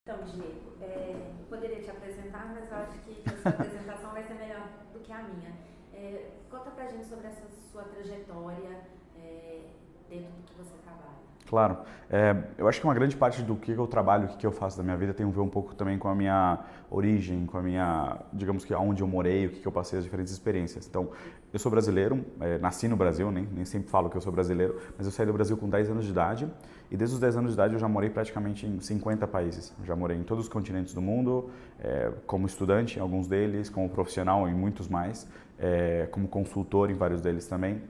Então, Diego, poderia te apresentar, mas eu acho que a sua apresentação vai ser melhor do que a minha. Conta pra gente sobre essa sua trajetória dentro do que você trabalha. Claro. Eu acho que uma grande parte do que eu trabalho, o que eu faço da minha vida tem a ver um pouco também com a minha origem, com a minha, digamos que aonde eu morei, o que eu passei, as diferentes experiências. Então, eu sou brasileiro, nasci no Brasil, nem sempre falo que eu sou brasileiro, mas eu saí do Brasil com 10 anos de idade e desde os 10 anos de idade eu já morei praticamente em 50 países. Já morei em todos os continentes do mundo, como estudante em alguns deles, como profissional em muitos mais, como consultor em vários deles também.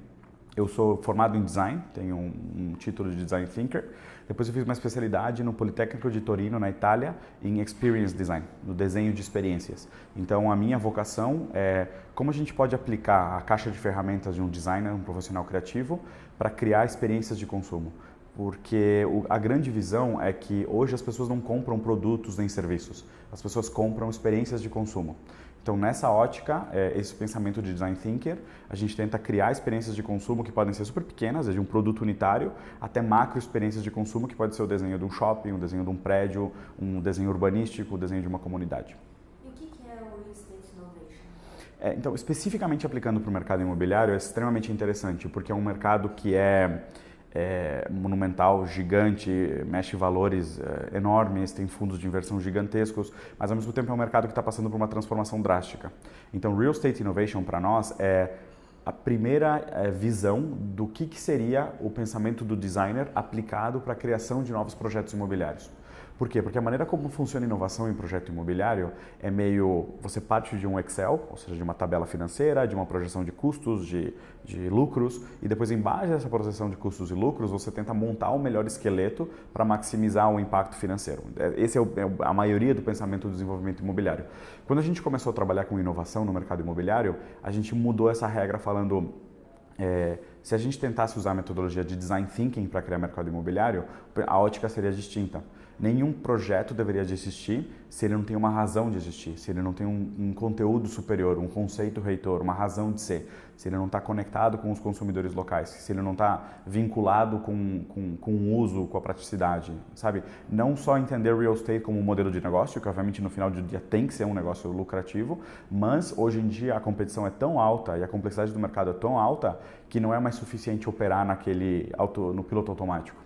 Eu sou formado em design, tenho um título de design thinker. Depois eu fiz uma especialidade no Politécnico de Torino, na Itália, em experience design, no desenho de experiências. Então a minha vocação é como a gente pode aplicar a caixa de ferramentas de um designer, um profissional criativo, para criar experiências de consumo. Porque a grande visão é que hoje as pessoas não compram produtos nem serviços, as pessoas compram experiências de consumo. Então, nessa ótica, esse pensamento de design thinker, a gente tenta criar experiências de consumo que podem ser super pequenas, de um produto unitário, até macro experiências de consumo, que pode ser o desenho de um shopping, o desenho de um prédio, um desenho urbanístico, o desenho de uma comunidade. E o que é o Real Estate Innovation? Então, especificamente aplicando para o mercado imobiliário, é extremamente interessante, porque é um mercado que é monumental, gigante, mexe valores enormes, tem fundos de inversão gigantescos, mas ao mesmo tempo é um mercado que está passando por uma transformação drástica. Então, Real Estate Innovation para nós é a primeira visão do que seria o pensamento do designer aplicado para a criação de novos projetos imobiliários. Por quê? Porque a maneira como funciona a inovação em projeto imobiliário é meio, você parte de um Excel, ou seja, de uma tabela financeira, de uma projeção de custos, de lucros, e depois em base dessa projeção de custos e lucros, você tenta montar o melhor esqueleto para maximizar o impacto financeiro. Esse é a maioria do pensamento do desenvolvimento imobiliário. Quando a gente começou a trabalhar com inovação no mercado imobiliário, a gente mudou essa regra falando se a gente tentasse usar a metodologia de design thinking para criar mercado imobiliário, a ótica seria distinta. Nenhum projeto deveria de existir se ele não tem uma razão de existir, se ele não tem um conteúdo superior, um conceito reitor, uma razão de ser, se ele não está conectado com os consumidores locais, se ele não está vinculado com o uso, com a praticidade, sabe? Não só entender real estate como um modelo de negócio, que obviamente no final do dia tem que ser um negócio lucrativo, mas hoje em dia a competição é tão alta e a complexidade do mercado é tão alta que não é mais suficiente operar no piloto automático.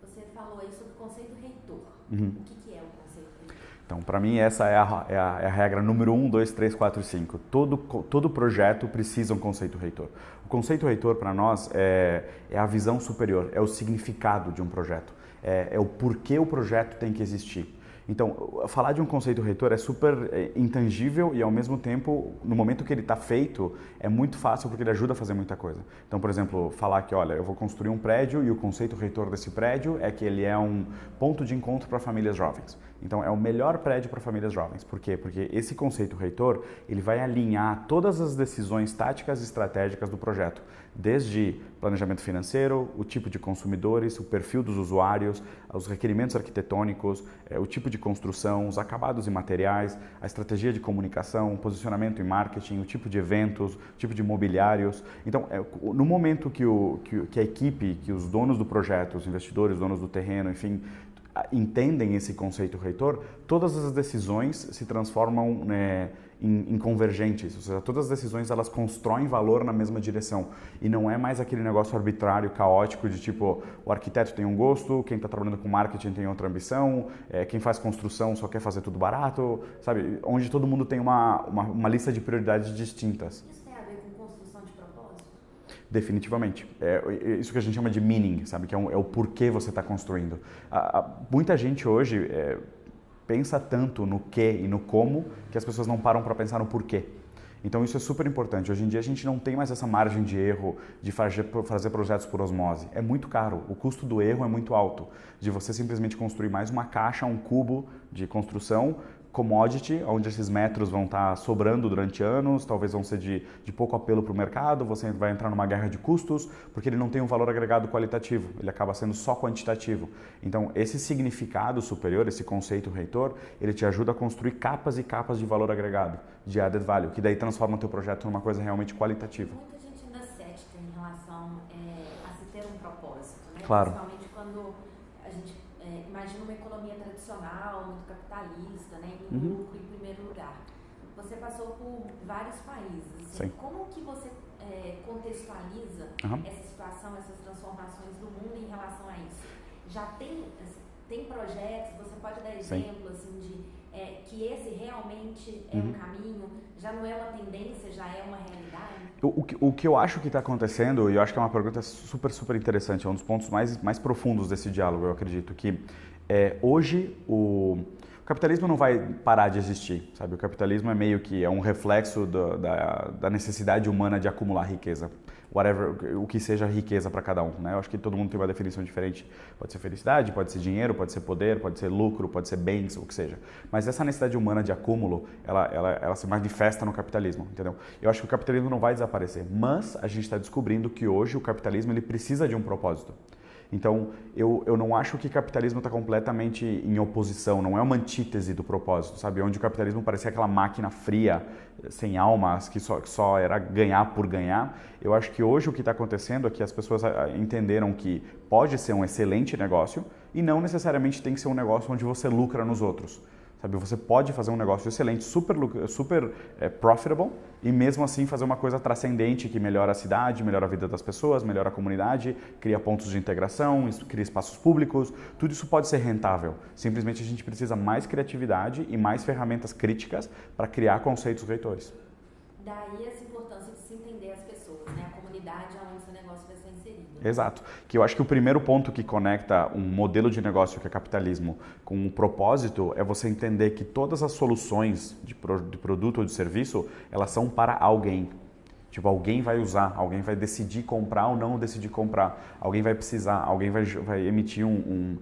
Você falou aí sobre o conceito reitor. Uhum. O que é o conceito reitor? Então, para mim, essa é a regra número 1, 2, 3, 4 e 5. Todo projeto precisa um conceito reitor. O conceito reitor, para nós, é a visão superior, é o significado de um projeto, é o porquê o projeto tem que existir. Então, falar de um conceito reitor é super intangível e, ao mesmo tempo, no momento que ele está feito, é muito fácil porque ele ajuda a fazer muita coisa. Então, por exemplo, falar que, olha, eu vou construir um prédio e o conceito reitor desse prédio é que ele é um ponto de encontro para famílias jovens. Então, é o melhor prédio para famílias jovens. Por quê? Porque esse conceito reitor, ele vai alinhar todas as decisões táticas e estratégicas do projeto, desde planejamento financeiro, o tipo de consumidores, o perfil dos usuários, os requerimentos arquitetônicos, o tipo de construção, os acabados e materiais, a estratégia de comunicação, o posicionamento em marketing, o tipo de eventos, o tipo de mobiliários. Então, no momento que a equipe, que os donos do projeto, os investidores, os donos do terreno, enfim, entendem esse conceito reitor, todas as decisões se transformam em convergentes, ou seja, todas as decisões elas constroem valor na mesma direção e não é mais aquele negócio arbitrário, caótico de tipo, o arquiteto tem um gosto, quem está trabalhando com marketing tem outra ambição, quem faz construção só quer fazer tudo barato, sabe? Onde todo mundo tem uma lista de prioridades distintas. Isso tem a ver com construção de propósito? Definitivamente. É isso que a gente chama de meaning, sabe? Que é o porquê você está construindo. Muita gente hoje pensa tanto no que e no como que as pessoas não param para pensar no porquê. Então isso é super importante. Hoje em dia a gente não tem mais essa margem de erro de fazer projetos por osmose. É muito caro. O custo do erro é muito alto. De você simplesmente construir mais uma caixa, um cubo de construção, commodity, onde esses metros vão estar sobrando durante anos, talvez vão ser de pouco apelo para o mercado, você vai entrar numa guerra de custos, porque ele não tem um valor agregado qualitativo, ele acaba sendo só quantitativo. Então, esse significado superior, esse conceito reitor, ele te ajuda a construir capas e capas de valor agregado, de added value, que daí transforma o teu projeto numa coisa realmente qualitativa. Muita gente ainda é cética em relação a se ter um propósito, né? Claro. Principalmente quando a gente imagina uma economia tradicional, neoliberal, muito capitalista, né, em lucro em primeiro lugar. Você passou por vários países. Assim, como que você contextualiza essa situação, essas transformações do mundo em relação a isso? Já tem projetos, você pode dar exemplo assim, de que esse realmente é um caminho, já não é uma tendência, já é uma realidade? O que eu acho que está acontecendo, e eu acho que é uma pergunta super interessante, é um dos pontos mais profundos desse diálogo, eu acredito, que hoje o capitalismo não vai parar de existir, sabe? O capitalismo é meio que um reflexo da necessidade humana de acumular riqueza, whatever, o que seja riqueza para cada um, né? Eu acho que todo mundo tem uma definição diferente. Pode ser felicidade, pode ser dinheiro, pode ser poder, pode ser lucro, pode ser bens, o que seja. Mas essa necessidade humana de acúmulo, ela se manifesta no capitalismo, entendeu? Eu acho que o capitalismo não vai desaparecer, mas a gente está descobrindo que hoje o capitalismo ele precisa de um propósito. Então, eu não acho que o capitalismo está completamente em oposição, não é uma antítese do propósito, sabe? Onde o capitalismo parecia aquela máquina fria, sem almas, que só era ganhar por ganhar. Eu acho que hoje o que está acontecendo é que as pessoas entenderam que pode ser um excelente negócio e não necessariamente tem que ser um negócio onde você lucra nos outros. Sabe, você pode fazer um negócio excelente, super profitable e mesmo assim fazer uma coisa transcendente que melhora a cidade, melhora a vida das pessoas, melhora a comunidade, cria pontos de integração, cria espaços públicos, tudo isso pode ser rentável. Simplesmente a gente precisa mais criatividade e mais ferramentas críticas para criar conceitos reitores. Daí essa importância de se entender as pessoas, né? A comunidade onde seu negócio vai ser inserido. Exato. Que eu acho que o primeiro ponto que conecta um modelo de negócio que é capitalismo com um propósito é você entender que todas as soluções de produto ou de serviço, elas são para alguém. Tipo, alguém vai usar, alguém vai decidir comprar ou não decidir comprar, alguém vai precisar, alguém vai emitir um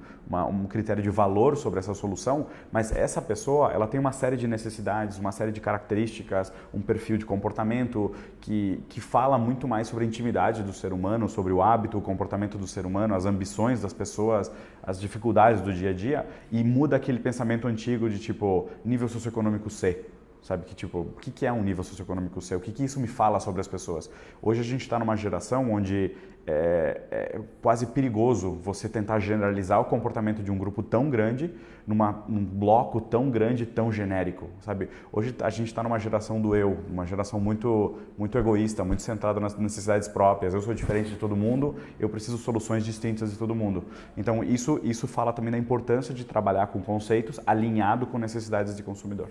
critério de valor sobre essa solução, mas essa pessoa, ela tem uma série de necessidades, uma série de características, um perfil de comportamento que fala muito mais sobre a intimidade do ser humano, sobre o hábito, o comportamento do ser humano, as ambições das pessoas, as dificuldades do dia a dia e muda aquele pensamento antigo de tipo, nível socioeconômico C. Sabe, que tipo, o que é um nível socioeconômico seu? O que isso me fala sobre as pessoas? Hoje a gente está numa geração onde é quase perigoso você tentar generalizar o comportamento de um grupo tão grande num bloco tão grande, tão genérico, sabe? Hoje a gente está numa geração do eu, uma geração muito egoísta, muito centrada nas necessidades próprias. Eu sou diferente de todo mundo, eu preciso de soluções distintas de todo mundo. Então isso fala também da importância de trabalhar com conceitos alinhado com necessidades de consumidor.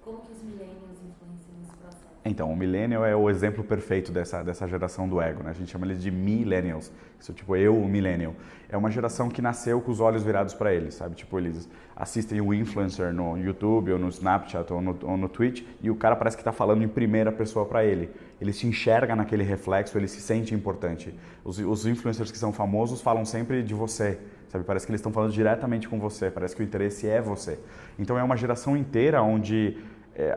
Como que os millennials influenciam nesse processo? Então, o millennial é o exemplo perfeito dessa geração do ego, né? A gente chama eles de millennials, isso tipo eu, o millennial. É uma geração que nasceu com os olhos virados para eles, sabe? Tipo, eles assistem o influencer no YouTube ou no Snapchat ou no Twitch e o cara parece que está falando em primeira pessoa para ele. Ele se enxerga naquele reflexo, ele se sente importante. Os influencers que são famosos falam sempre de você, sabe? Parece que eles estão falando diretamente com você, parece que o interesse é você. Então é uma geração inteira onde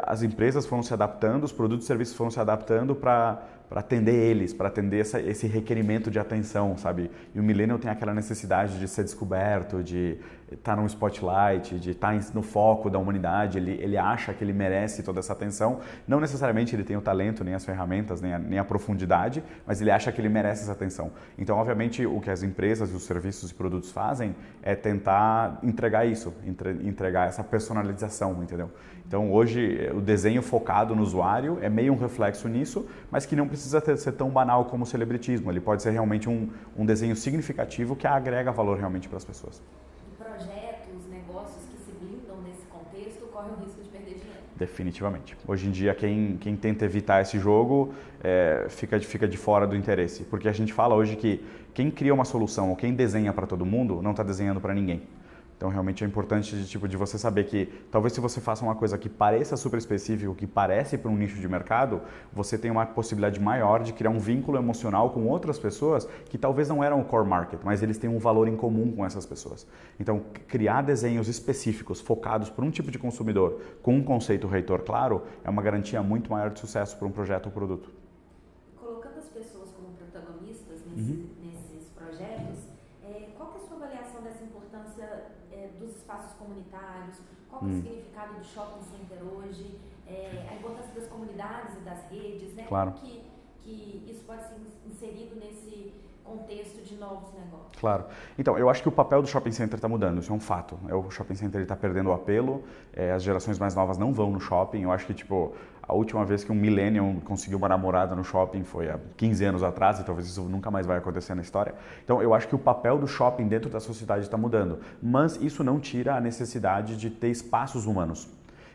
as empresas foram se adaptando, os produtos e serviços foram se adaptando para atender eles, para atender esse requerimento de atenção, sabe? E o millennial tem aquela necessidade de ser descoberto, de estar no spotlight, de estar no foco da humanidade, ele acha que ele merece toda essa atenção. Não necessariamente ele tem o talento, nem as ferramentas, nem a profundidade, mas ele acha que ele merece essa atenção. Então, obviamente, o que as empresas e os serviços e produtos fazem é tentar entregar isso, entregar essa personalização, entendeu? Então, hoje, o desenho focado no usuário é meio um reflexo nisso, mas que não precisa ser tão banal como o celebritismo. Ele pode ser realmente um desenho significativo que agrega valor realmente para as pessoas. Projetos, negócios que se blindam nesse contexto correm o risco de perder dinheiro. Definitivamente. Hoje em dia, quem tenta evitar esse jogo fica de fora do interesse. Porque a gente fala hoje que quem cria uma solução ou quem desenha para todo mundo não está desenhando para ninguém. Então, realmente é importante de você saber que talvez se você faça uma coisa que pareça super específica, que parece para um nicho de mercado, você tem uma possibilidade maior de criar um vínculo emocional com outras pessoas que talvez não eram o core market, mas eles têm um valor em comum com essas pessoas. Então, criar desenhos específicos, focados por um tipo de consumidor, com um conceito reitor claro, é uma garantia muito maior de sucesso para um projeto ou produto. Colocando as pessoas como protagonistas nesses projetos, qual que é a sua avaliação dessa importância dos espaços comunitários? Qual que é o significado do shopping center hoje? A importância das comunidades e das redes, né? Claro. Como que isso pode ser inserido contexto de novos negócios? Claro. Então, eu acho que o papel do shopping center está mudando, isso é um fato. O shopping center está perdendo o apelo, as gerações mais novas não vão no shopping. Eu acho que, tipo, a última vez que um millennial conseguiu uma namorada no shopping foi há 15 anos atrás, e talvez isso nunca mais vai acontecer na história. Então, eu acho que o papel do shopping dentro da sociedade está mudando, mas isso não tira a necessidade de ter espaços humanos.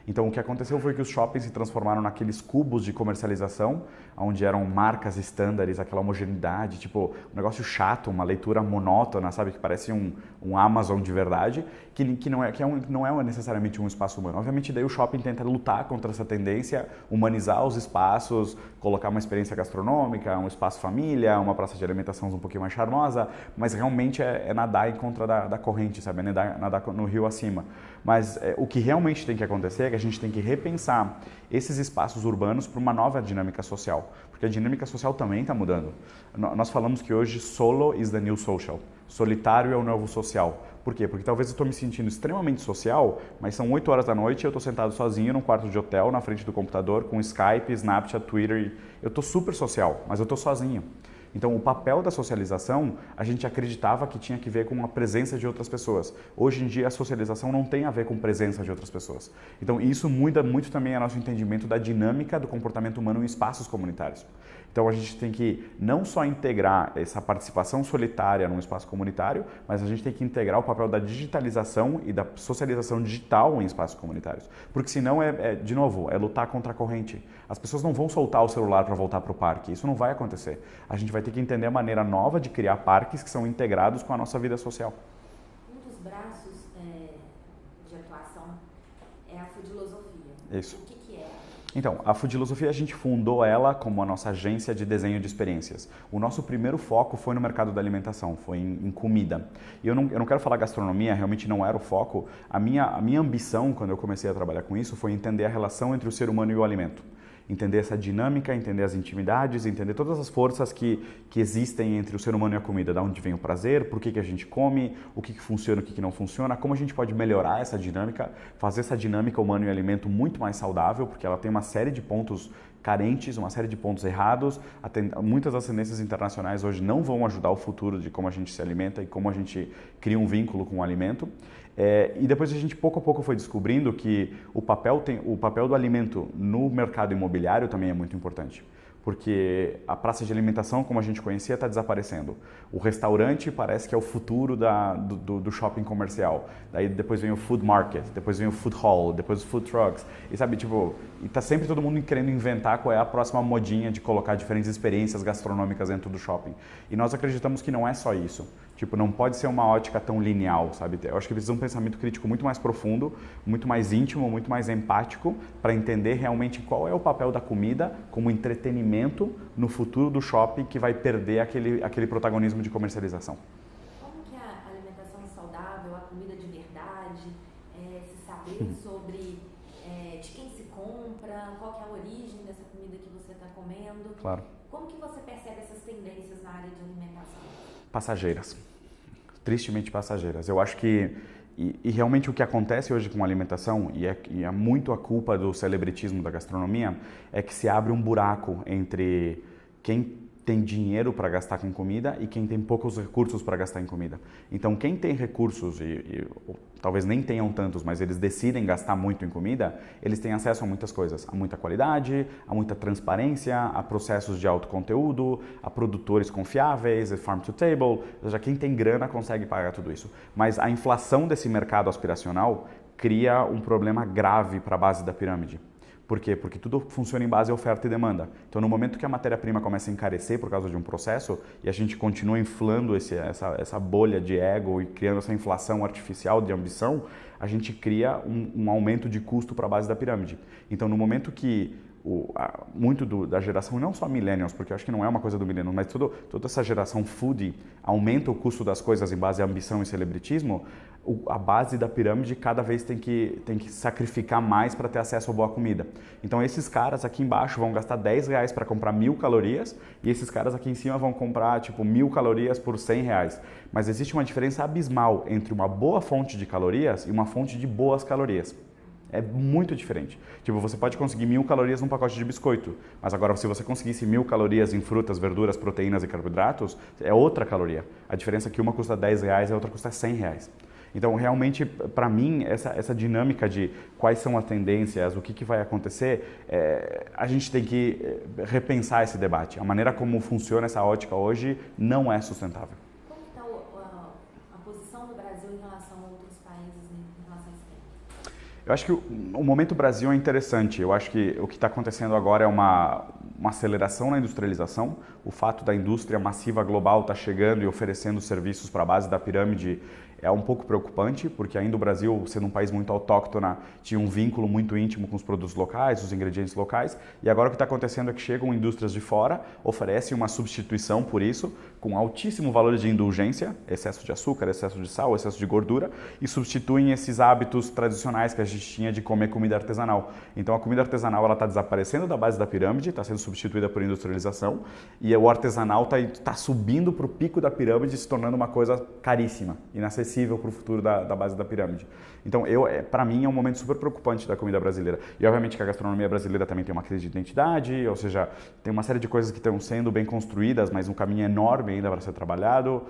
Então, o que aconteceu foi que os shoppings se transformaram naqueles cubos de comercialização, onde eram marcas estándares, aquela homogeneidade, tipo, um negócio chato, uma leitura monótona, sabe, que parece um Amazon de verdade, que não é necessariamente um espaço humano. Obviamente, daí o shopping tenta lutar contra essa tendência, humanizar os espaços, colocar uma experiência gastronômica, um espaço família, uma praça de alimentação um pouquinho mais charmosa, mas realmente é nadar em contra da corrente, sabe, é nadar no rio acima. Mas o que realmente tem que acontecer é que a gente tem que repensar esses espaços urbanos para uma nova dinâmica social, porque a dinâmica social também está mudando. Nós falamos que hoje solo is the new social, solitário é o novo social. Por quê? Porque talvez eu estou me sentindo extremamente social, mas são 8 horas da noite e eu estou sentado sozinho num quarto de hotel, na frente do computador, com Skype, Snapchat, Twitter. Eu estou super social, mas eu estou sozinho. Então, o papel da socialização, a gente acreditava que tinha que ver com a presença de outras pessoas. Hoje em dia, a socialização não tem a ver com presença de outras pessoas. Então, isso muda muito também o nosso entendimento da dinâmica do comportamento humano em espaços comunitários. Então, a gente tem que não só integrar essa participação solitária num espaço comunitário, mas a gente tem que integrar o papel da digitalização e da socialização digital em espaços comunitários. Porque senão, de novo, é lutar contra a corrente. As pessoas não vão soltar o celular para voltar para o parque. Isso não vai acontecer. A gente vai ter que entender a maneira nova de criar parques que são integrados com a nossa vida social. Um dos braços de atuação é a Foodilosofia. Isso. O que é? Então, a Foodilosofia a gente fundou ela como a nossa agência de desenho de experiências. O nosso primeiro foco foi no mercado da alimentação, foi em comida. E eu não quero falar gastronomia, realmente não era o foco. A minha ambição, quando eu comecei a trabalhar com isso, foi entender a relação entre o ser humano e o alimento. Entender essa dinâmica, entender as intimidades, entender todas as forças que existem entre o ser humano e a comida. Da onde vem o prazer, por que a gente come, o que funciona, o que não funciona, como a gente pode melhorar essa dinâmica, fazer essa dinâmica humano e alimento muito mais saudável, porque ela tem uma série de pontos carentes, uma série de pontos errados. Muitas das tendências internacionais hoje não vão ajudar o futuro de como a gente se alimenta e como a gente cria um vínculo com o alimento. E depois a gente pouco a pouco foi descobrindo que o papel do alimento no mercado imobiliário também é muito importante. Porque a praça de alimentação, como a gente conhecia, está desaparecendo. O restaurante parece que é o futuro do shopping comercial. Daí depois vem o food market, depois vem o food hall, depois os food trucks. E sabe, tipo, e tá sempre todo mundo querendo inventar qual é a próxima modinha de colocar diferentes experiências gastronômicas dentro do shopping. E nós acreditamos que não é só isso. Tipo, não pode ser uma ótica tão lineal, sabe? Eu acho que precisa de um pensamento crítico muito mais profundo, muito mais íntimo, muito mais empático, para entender realmente qual é o papel da comida como entretenimento no futuro do shopping que vai perder aquele protagonismo de comercialização. Como que a alimentação saudável, a comida de verdade, se saber sobre de quem se compra, qual que é a origem dessa comida que você está comendo? Claro. Como que você percebe essas tendências na área de alimentação? Passageiras. Tristemente passageiras. Eu acho que, e realmente o que acontece hoje com a alimentação, e é muito a culpa do celebritismo da gastronomia, é que se abre um buraco entre quem tem dinheiro para gastar com comida e quem tem poucos recursos para gastar em comida. Então, quem tem recursos, e talvez nem tenham tantos, mas eles decidem gastar muito em comida, eles têm acesso a muitas coisas, a muita qualidade, a muita transparência, a processos de alto conteúdo, a produtores confiáveis, a farm to table, ou seja, quem tem grana consegue pagar tudo isso. Mas a inflação desse mercado aspiracional cria um problema grave para a base da pirâmide. Por quê? Porque tudo funciona em base a oferta e demanda. Então, no momento que a matéria-prima começa a encarecer por causa de um processo e a gente continua inflando essa bolha de ego e criando essa inflação artificial de ambição, a gente cria um aumento de custo para a base da pirâmide. Então, no momento que da geração, não só millennials, porque eu acho que não é uma coisa do millennial, mas toda essa geração foodie aumenta o custo das coisas em base a ambição e celebritismo, a base da pirâmide cada vez tem que sacrificar mais para ter acesso a boa comida. Então esses caras aqui embaixo vão gastar R$10 para comprar 1.000 calorias e esses caras aqui em cima vão comprar tipo 1.000 calorias por R$100. Mas existe uma diferença abismal entre uma boa fonte de calorias e uma fonte de boas calorias. É muito diferente. Tipo, você pode conseguir 1000 calorias num pacote de biscoito, mas agora se você conseguisse 1000 calorias em frutas, verduras, proteínas e carboidratos, é outra caloria. A diferença é que uma custa R$10 e a outra custa R$100. Então, realmente, para mim, essa dinâmica de quais são as tendências, o que vai acontecer, a gente tem que repensar esse debate. A maneira como funciona essa ótica hoje não é sustentável. Como está a posição do Brasil em relação a outros países em relação a esse tema? Eu acho que o momento Brasil é interessante. Eu acho que o que está acontecendo agora é uma aceleração na industrialização. O fato da indústria massiva global estar chegando e oferecendo serviços para a base da pirâmide é um pouco preocupante, porque ainda o Brasil, sendo um país muito autóctone, tinha um vínculo muito íntimo com os produtos locais, os ingredientes locais, e agora o que está acontecendo é que chegam indústrias de fora, oferecem uma substituição por isso, com altíssimo valor de indulgência, excesso de açúcar, excesso de sal, excesso de gordura, e substituem esses hábitos tradicionais que a gente tinha de comer comida artesanal. Então a comida artesanal está desaparecendo da base da pirâmide, está sendo substituída por industrialização, e o artesanal está subindo para o pico da pirâmide, se tornando uma coisa caríssima, inacessível para o futuro da base da pirâmide. Então, para mim, é um momento super preocupante da comida brasileira. E, obviamente, que a gastronomia brasileira também tem uma crise de identidade, ou seja, tem uma série de coisas que estão sendo bem construídas, mas um caminho enorme ainda para ser trabalhado.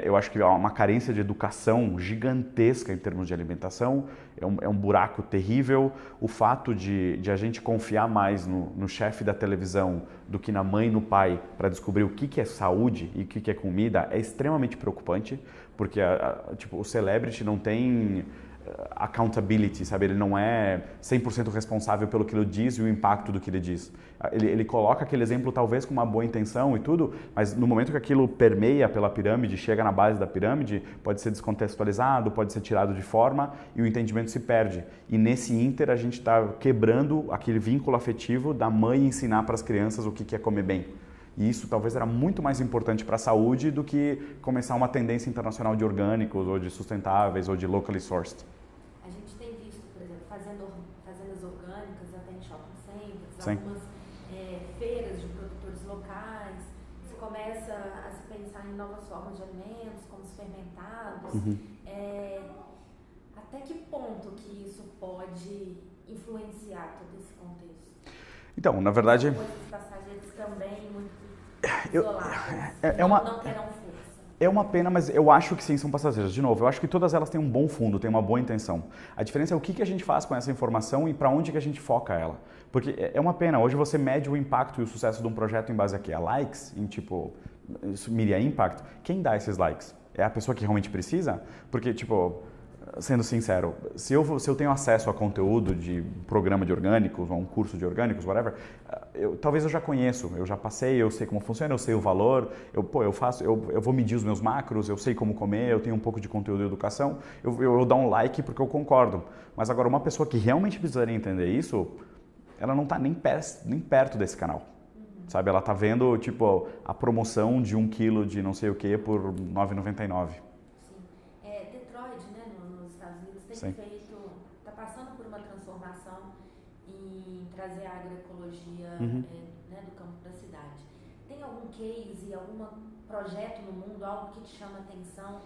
Eu acho que há uma carência de educação gigantesca em termos de alimentação, é um buraco terrível. O fato de a gente confiar mais no chefe da televisão do que na mãe e no pai para descobrir o que é saúde e o que é comida é extremamente preocupante, porque tipo, o celebrity não tem accountability, sabe? Ele não é 100% responsável pelo que ele diz e o impacto do que ele diz. Ele coloca aquele exemplo talvez com uma boa intenção e tudo, mas no momento que aquilo permeia pela pirâmide, chega na base da pirâmide, pode ser descontextualizado, pode ser tirado de forma e o entendimento se perde. E nesse ínter a gente está quebrando aquele vínculo afetivo da mãe ensinar para as crianças o que é comer bem. E isso talvez era muito mais importante para a saúde do que começar uma tendência internacional de orgânicos, ou de sustentáveis, ou de locally sourced. A gente tem visto, por exemplo, fazendas orgânicas, até em shopping centers, Sim. algumas feiras de produtores locais. Se começa a se pensar em novas formas de alimentos, como os fermentados. Uhum. Até que ponto que isso pode influenciar todo esse contexto? Então, na verdade... Coisas passageiras também muito isoladas, não terão força. É uma pena, mas eu acho que sim, são passageiras. De novo, eu acho que todas elas têm um bom fundo, têm uma boa intenção. A diferença é o que a gente faz com essa informação e para onde que a gente foca ela. Porque é uma pena, hoje você mede o impacto e o sucesso de um projeto em base a quê? A likes, em tipo, media impact. Quem dá esses likes? É a pessoa que realmente precisa? Porque, tipo... Sendo sincero, se eu tenho acesso a conteúdo de programa de orgânicos ou um curso de orgânicos, whatever, talvez eu já conheço, eu já passei, eu sei como funciona, eu sei o valor, eu vou medir os meus macros, eu sei como comer, eu tenho um pouco de conteúdo de educação, eu dou um like porque eu concordo. Mas agora, uma pessoa que realmente precisaria entender isso, ela não está nem perto desse canal. Sabe, ela está vendo tipo, a promoção de 1 quilo de não sei o que por R$ 9,99. Está passando por uma transformação em trazer a agroecologia do campo da cidade. Tem algum case, algum projeto no mundo, algo que te chama atenção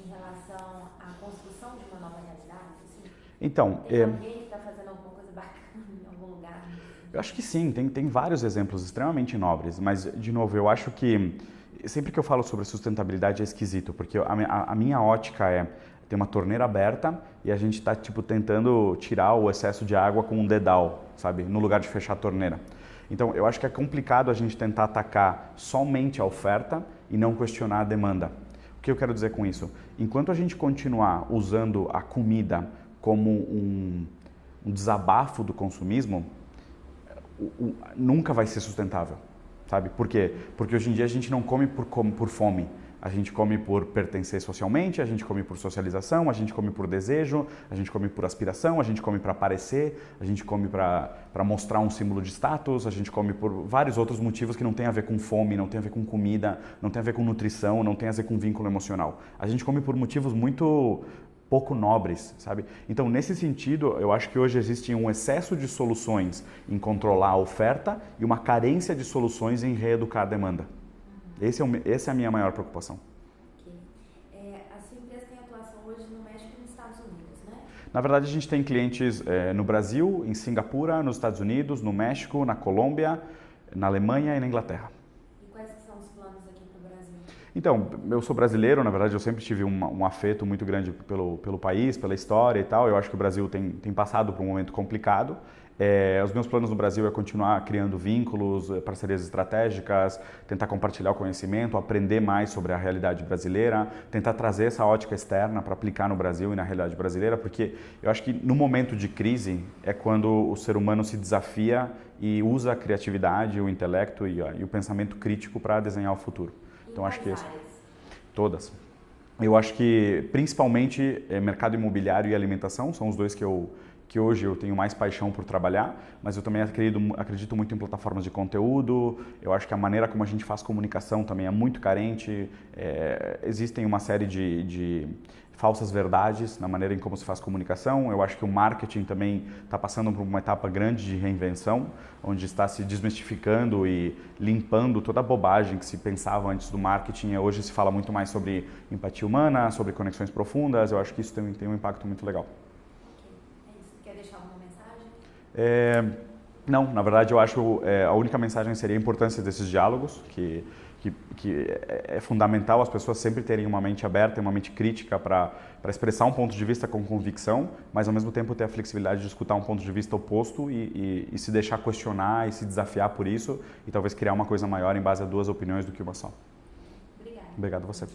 em relação à construção de uma nova realidade? Assim? Então, tem alguém que está fazendo alguma coisa bacana em algum lugar? Eu acho que sim, tem vários exemplos extremamente nobres, mas, de novo, eu acho que sempre que eu falo sobre sustentabilidade é esquisito, porque a minha ótica tem uma torneira aberta e a gente está tipo, tentando tirar o excesso de água com um dedal, sabe? No lugar de fechar a torneira. Então, eu acho que é complicado a gente tentar atacar somente a oferta e não questionar a demanda. O que eu quero dizer com isso? Enquanto a gente continuar usando a comida como um desabafo do consumismo, nunca vai ser sustentável, sabe? Por quê? Porque hoje em dia a gente não come por fome. A gente come por pertencer socialmente, a gente come por socialização, a gente come por desejo, a gente come por aspiração, a gente come para aparecer, a gente come para mostrar um símbolo de status, a gente come por vários outros motivos que não tem a ver com fome, não tem a ver com comida, não tem a ver com nutrição, não tem a ver com vínculo emocional. A gente come por motivos muito pouco nobres, sabe? Então, nesse sentido, eu acho que hoje existe um excesso de soluções em controlar a oferta e uma carência de soluções em reeducar a demanda. Essa é a minha maior preocupação. Okay. A sua empresa tem atuação hoje no México e nos Estados Unidos, né? Na verdade, a gente tem clientes no Brasil, em Singapura, nos Estados Unidos, no México, na Colômbia, na Alemanha e na Inglaterra. E quais são os planos aqui para o Brasil? Então, eu sou brasileiro, na verdade eu sempre tive um afeto muito grande pelo país, pela história e tal. Eu acho que o Brasil tem passado por um momento complicado. Os meus planos no Brasil é continuar criando vínculos, parcerias estratégicas, tentar compartilhar o conhecimento, aprender mais sobre a realidade brasileira, tentar trazer essa ótica externa para aplicar no Brasil e na realidade brasileira, porque eu acho que no momento de crise é quando o ser humano se desafia e usa a criatividade, o intelecto e o pensamento crítico para desenhar o futuro. Então acho que todas. Eu acho que principalmente mercado imobiliário e alimentação são os dois que hoje eu tenho mais paixão por trabalhar, mas eu também acredito muito em plataformas de conteúdo. Eu acho que a maneira como a gente faz comunicação também é muito carente. Existem uma série de falsas verdades na maneira em como se faz comunicação. Eu acho que o marketing também está passando por uma etapa grande de reinvenção, onde está se desmistificando e limpando toda a bobagem que se pensava antes do marketing. Hoje se fala muito mais sobre empatia humana, sobre conexões profundas. Eu acho que isso tem um impacto muito legal. Quer deixar alguma mensagem? Não, na verdade eu acho a única mensagem seria a importância desses diálogos, que é fundamental as pessoas sempre terem uma mente aberta e uma mente crítica para expressar um ponto de vista com convicção, mas ao mesmo tempo ter a flexibilidade de escutar um ponto de vista oposto e se deixar questionar e se desafiar por isso e talvez criar uma coisa maior em base a duas opiniões do que uma só. Obrigada. Obrigado a você.